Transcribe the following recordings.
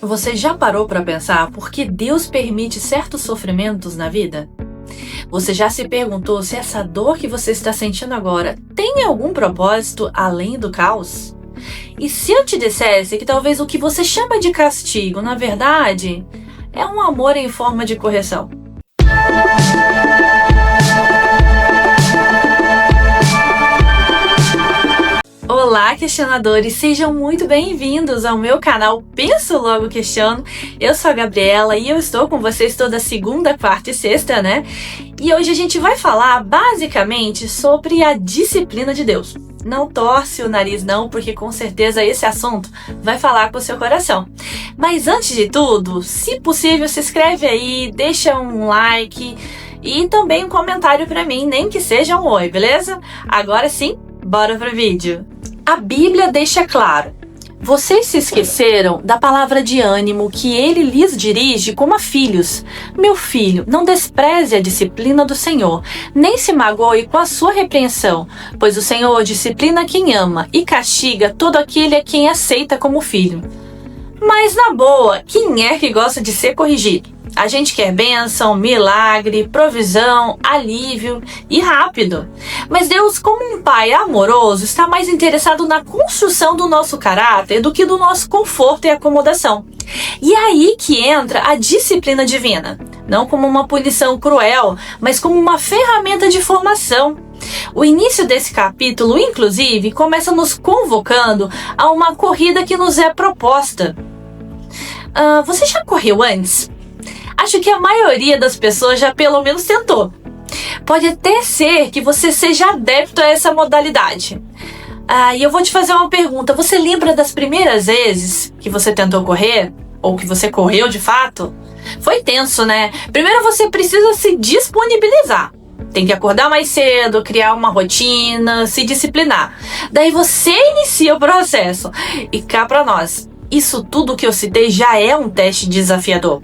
Você já parou para pensar por que Deus permite certos sofrimentos na vida? Você já se perguntou se essa dor que você está sentindo agora tem algum propósito além do caos? E se eu te dissesse que talvez o que você chama de castigo, na verdade, é um amor em forma de correção? Olá, questionadores! Sejam muito bem-vindos ao meu canal Penso Logo Questiono. Eu sou a Gabriela e eu estou com vocês toda segunda, quarta e sexta, né? E hoje a gente vai falar basicamente sobre a disciplina de Deus. Não torce o nariz não, porque com certeza esse assunto vai falar com o seu coração. Mas antes de tudo, se possível, se inscreve aí, deixa um like e também um comentário pra mim, nem que seja um oi, beleza? Agora sim, bora pro vídeo. A Bíblia deixa claro: vocês se esqueceram da palavra de ânimo que ele lhes dirige como a filhos. Meu filho, não despreze a disciplina do Senhor, nem se magoe com a sua repreensão, pois o Senhor disciplina quem ama e castiga todo aquele a quem aceita como filho. Mas na boa, quem é que gosta de ser corrigido? A gente quer bênção, milagre, provisão, alívio e rápido. Mas Deus, como um pai amoroso, está mais interessado na construção do nosso caráter do que do nosso conforto e acomodação. E é aí que entra a disciplina divina. Não como uma punição cruel, mas como uma ferramenta de formação. O início desse capítulo, inclusive, começa nos convocando a uma corrida que nos é proposta. Você já correu antes? Acho que a maioria das pessoas já pelo menos tentou. Pode até ser que você seja adepto a essa modalidade. E eu vou te fazer uma pergunta. Você lembra das primeiras vezes que você tentou correr? Ou que você correu de fato? Foi tenso, né? Primeiro você precisa se disponibilizar. Tem que acordar mais cedo, criar uma rotina, se disciplinar. Daí você inicia o processo. E cá pra nós, isso tudo que eu citei já é um teste desafiador.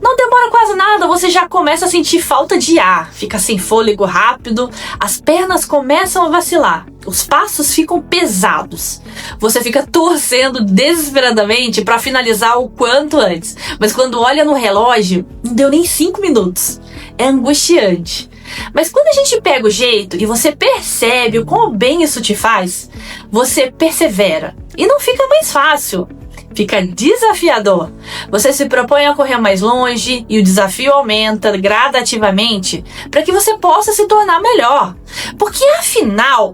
Não demora quase nada, você já começa a sentir falta de ar, fica sem fôlego rápido, as pernas começam a vacilar, os passos ficam pesados. Você fica torcendo desesperadamente para finalizar o quanto antes, mas quando olha no relógio, não deu nem 5 minutos. É angustiante. Mas quando a gente pega o jeito e você percebe o quão bem isso te faz, você persevera e não fica mais fácil. Fica desafiador. Você se propõe a correr mais longe e o desafio aumenta gradativamente para que você possa se tornar melhor. Porque afinal,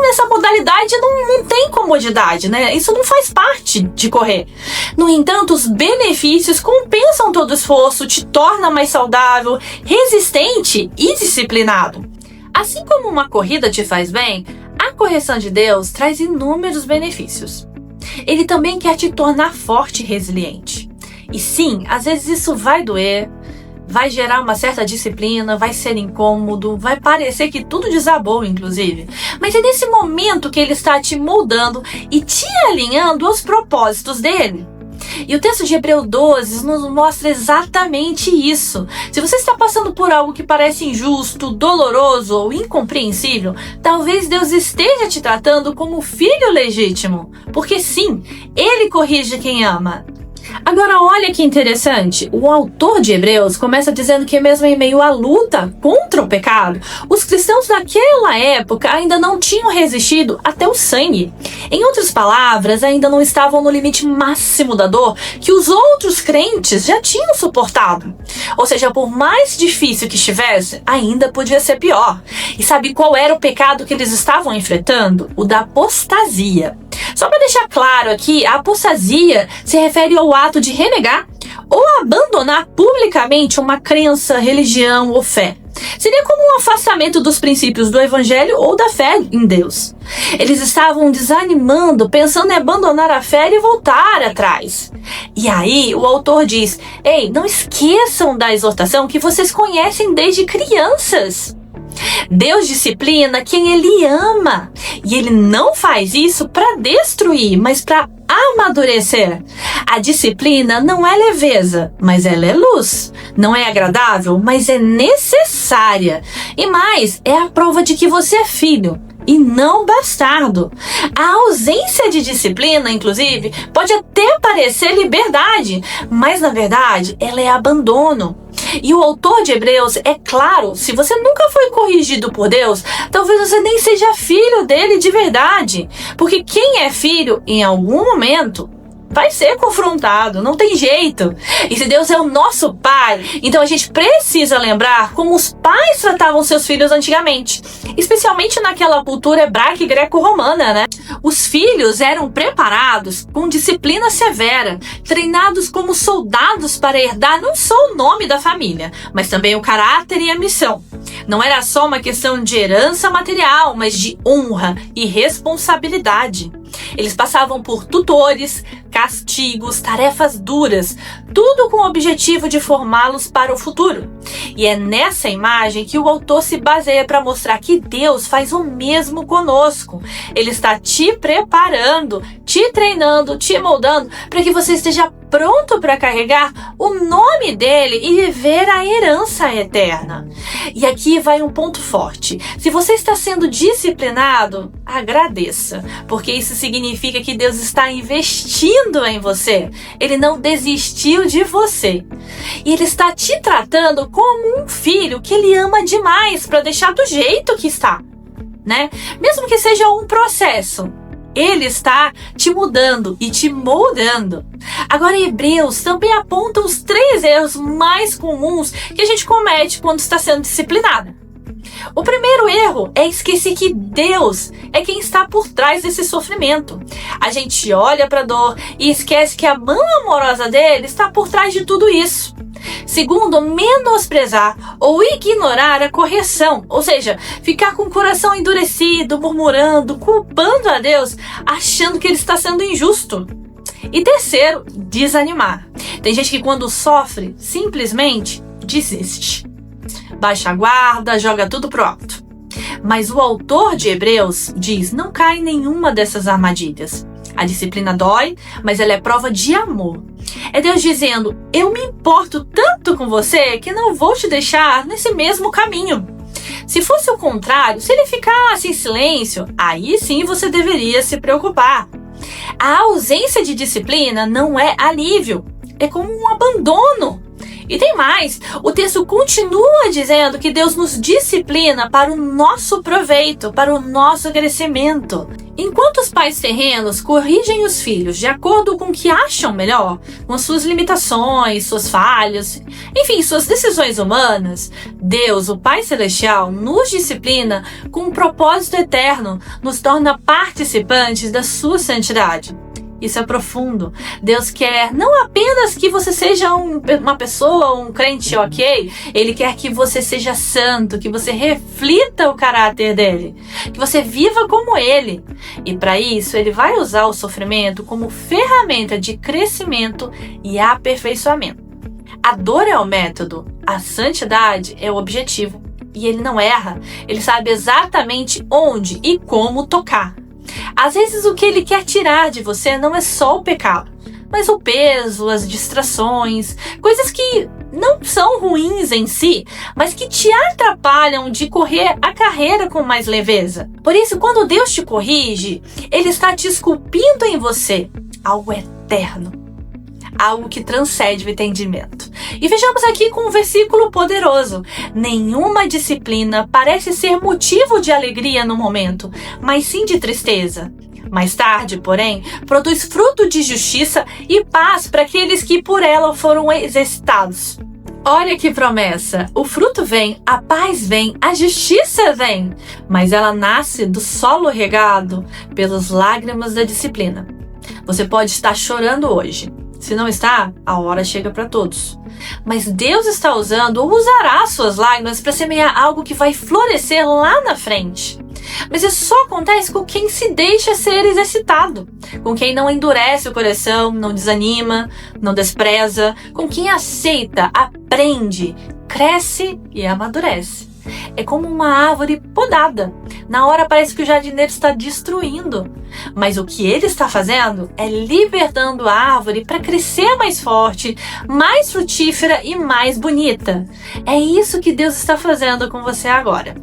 nessa modalidade não tem comodidade, né? Isso não faz parte de correr. No entanto, os benefícios compensam todo o esforço, te torna mais saudável, resistente e disciplinado. Assim como uma corrida te faz bem, a correção de Deus traz inúmeros benefícios. Ele também quer te tornar forte e resiliente. E sim, às vezes isso vai doer, vai gerar uma certa disciplina, vai ser incômodo, vai parecer que tudo desabou, inclusive. Mas é nesse momento que ele está te moldando e te alinhando aos propósitos dele. E o texto de Hebreus 12 nos mostra exatamente isso. Se você está passando por algo que parece injusto, doloroso ou incompreensível, talvez Deus esteja te tratando como filho legítimo. Porque sim, Ele corrige quem ama. Agora olha que interessante, o autor de Hebreus começa dizendo que mesmo em meio à luta contra o pecado, os cristãos daquela época ainda não tinham resistido até o sangue. Em outras palavras, ainda não estavam no limite máximo da dor que os outros crentes já tinham suportado. Ou seja, por mais difícil que estivesse, ainda podia ser pior. E sabe qual era o pecado que eles estavam enfrentando? O da apostasia. Só para deixar claro aqui, a apostasia se refere ao ato de renegar ou abandonar publicamente uma crença, religião ou fé. Seria como um afastamento dos princípios do evangelho ou da fé em Deus. Eles estavam desanimando, pensando em abandonar a fé e voltar atrás. E aí o autor diz: ei, não esqueçam da exortação que vocês conhecem desde crianças. Deus disciplina quem Ele ama. E Ele não faz isso para destruir, mas para amadurecer. A disciplina não é leveza, mas ela é luz. Não é agradável, mas é necessária. E mais, é a prova de que você é filho e não bastardo. A ausência de disciplina, inclusive, pode até parecer liberdade, mas na verdade ela é abandono. E o autor de Hebreus é claro: se você nunca foi corrigido por Deus, talvez você nem seja filho dele de verdade. Porque quem é filho, em algum momento, vai ser confrontado, não tem jeito. E se Deus é o nosso pai, então a gente precisa lembrar como os pais tratavam seus filhos antigamente, especialmente naquela cultura hebraica e greco-romana, né? Os filhos eram preparados com disciplina severa, treinados como soldados para herdar não só o nome da família, mas também o caráter e a missão. Não era só uma questão de herança material, mas de honra e responsabilidade. Eles passavam por tutores, castigos, tarefas duras, tudo com o objetivo de formá-los para o futuro. E é nessa imagem que o autor se baseia para mostrar que Deus faz o mesmo conosco. Ele está te preparando, te treinando, te moldando para que você esteja pronto para carregar o nome dele e viver a herança eterna. E aqui vai um ponto forte. Se você está sendo disciplinado, agradeça, porque isso significa que Deus está investindo em você. Ele não desistiu de você. E ele está te tratando como um filho que ele ama demais para deixar do jeito que está, né? Mesmo que seja um processo, ele está te mudando e te moldando. Agora, Hebreus também aponta os 3 erros mais comuns que a gente comete quando está sendo disciplinado. O primeiro erro é esquecer que Deus é quem está por trás desse sofrimento. A gente olha para a dor e esquece que a mão amorosa dele está por trás de tudo isso. Segundo, menosprezar ou ignorar a correção, ou seja, ficar com o coração endurecido, murmurando, culpando a Deus, achando que ele está sendo injusto. E terceiro, desanimar. Tem gente que quando sofre, simplesmente desiste. Baixa a guarda, joga tudo pro alto. Mas o autor de Hebreus diz: não cai em nenhuma dessas armadilhas. A disciplina dói, mas ela é prova de amor. É Deus dizendo: eu me importo tanto com você que não vou te deixar nesse mesmo caminho. Se fosse o contrário, se ele ficasse em silêncio, aí sim você deveria se preocupar. A ausência de disciplina não é alívio, é como um abandono. E tem mais, o texto continua dizendo que Deus nos disciplina para o nosso proveito, para o nosso crescimento. Enquanto os pais terrenos corrigem os filhos de acordo com o que acham melhor, com suas limitações, suas falhas, enfim, suas decisões humanas, Deus, o Pai Celestial, nos disciplina com um propósito eterno, nos torna participantes da sua santidade. Isso é profundo. Deus quer não apenas que você seja uma pessoa, um crente ok. Ele quer que você seja santo, que você reflita o caráter dele, que você viva como ele. E para isso, ele vai usar o sofrimento como ferramenta de crescimento e aperfeiçoamento. A dor é o método, a santidade é o objetivo. E ele não erra, ele sabe exatamente onde e como tocar. Às vezes o que ele quer tirar de você não é só o pecado, mas o peso, as distrações, coisas que não são ruins em si, mas que te atrapalham de correr a carreira com mais leveza. Por isso, quando Deus te corrige, ele está te esculpindo em você algo eterno, algo que transcende o entendimento. E vejamos aqui com um versículo poderoso: nenhuma disciplina parece ser motivo de alegria no momento, mas sim de tristeza. Mais tarde, porém, produz fruto de justiça e paz para aqueles que por ela foram exercitados. Olha que promessa! O fruto vem, a paz vem, a justiça vem, mas ela nasce do solo regado pelas lágrimas da disciplina. Você pode estar chorando hoje. Se não está, a hora chega para todos. Mas Deus está usando ou usará suas lágrimas para semear algo que vai florescer lá na frente. Mas isso só acontece com quem se deixa ser exercitado, com quem não endurece o coração, não desanima, não despreza, com quem aceita, aprende, cresce e amadurece. É como uma árvore podada. Na hora parece que o jardineiro está destruindo, mas o que ele está fazendo é libertando a árvore para crescer mais forte, mais frutífera e mais bonita. É isso que Deus está fazendo com você agora.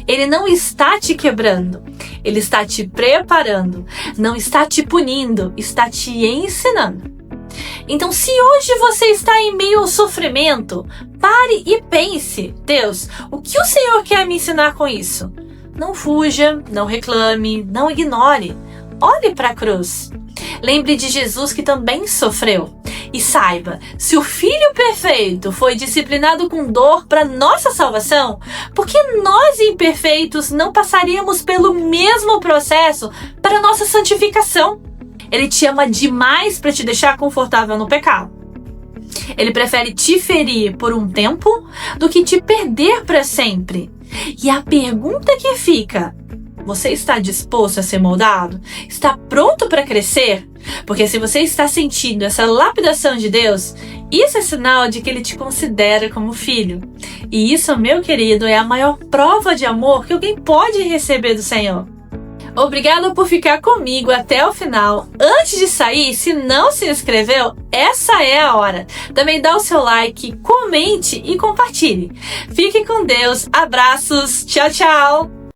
Ele não está te quebrando, Ele está te preparando, não está te punindo, está te ensinando. Então, se hoje você está em meio ao sofrimento, pare e pense: Deus, o que o Senhor quer me ensinar com isso? Não fuja, não reclame, não ignore. Olhe para a cruz. Lembre de Jesus, que também sofreu. E saiba, se o Filho perfeito foi disciplinado com dor para nossa salvação, por que nós imperfeitos não passaríamos pelo mesmo processo para nossa santificação? Ele te ama demais para te deixar confortável no pecado. Ele prefere te ferir por um tempo do que te perder para sempre. E a pergunta que fica: você está disposto a ser moldado? Está pronto para crescer? Porque se você está sentindo essa lapidação de Deus, isso é sinal de que Ele te considera como filho. E isso, meu querido, é a maior prova de amor que alguém pode receber do Senhor. Obrigada por ficar comigo até o final. Antes de sair, se não se inscreveu, essa é a hora. Também dá o seu like, comente e compartilhe. Fique com Deus. Abraços. Tchau, tchau.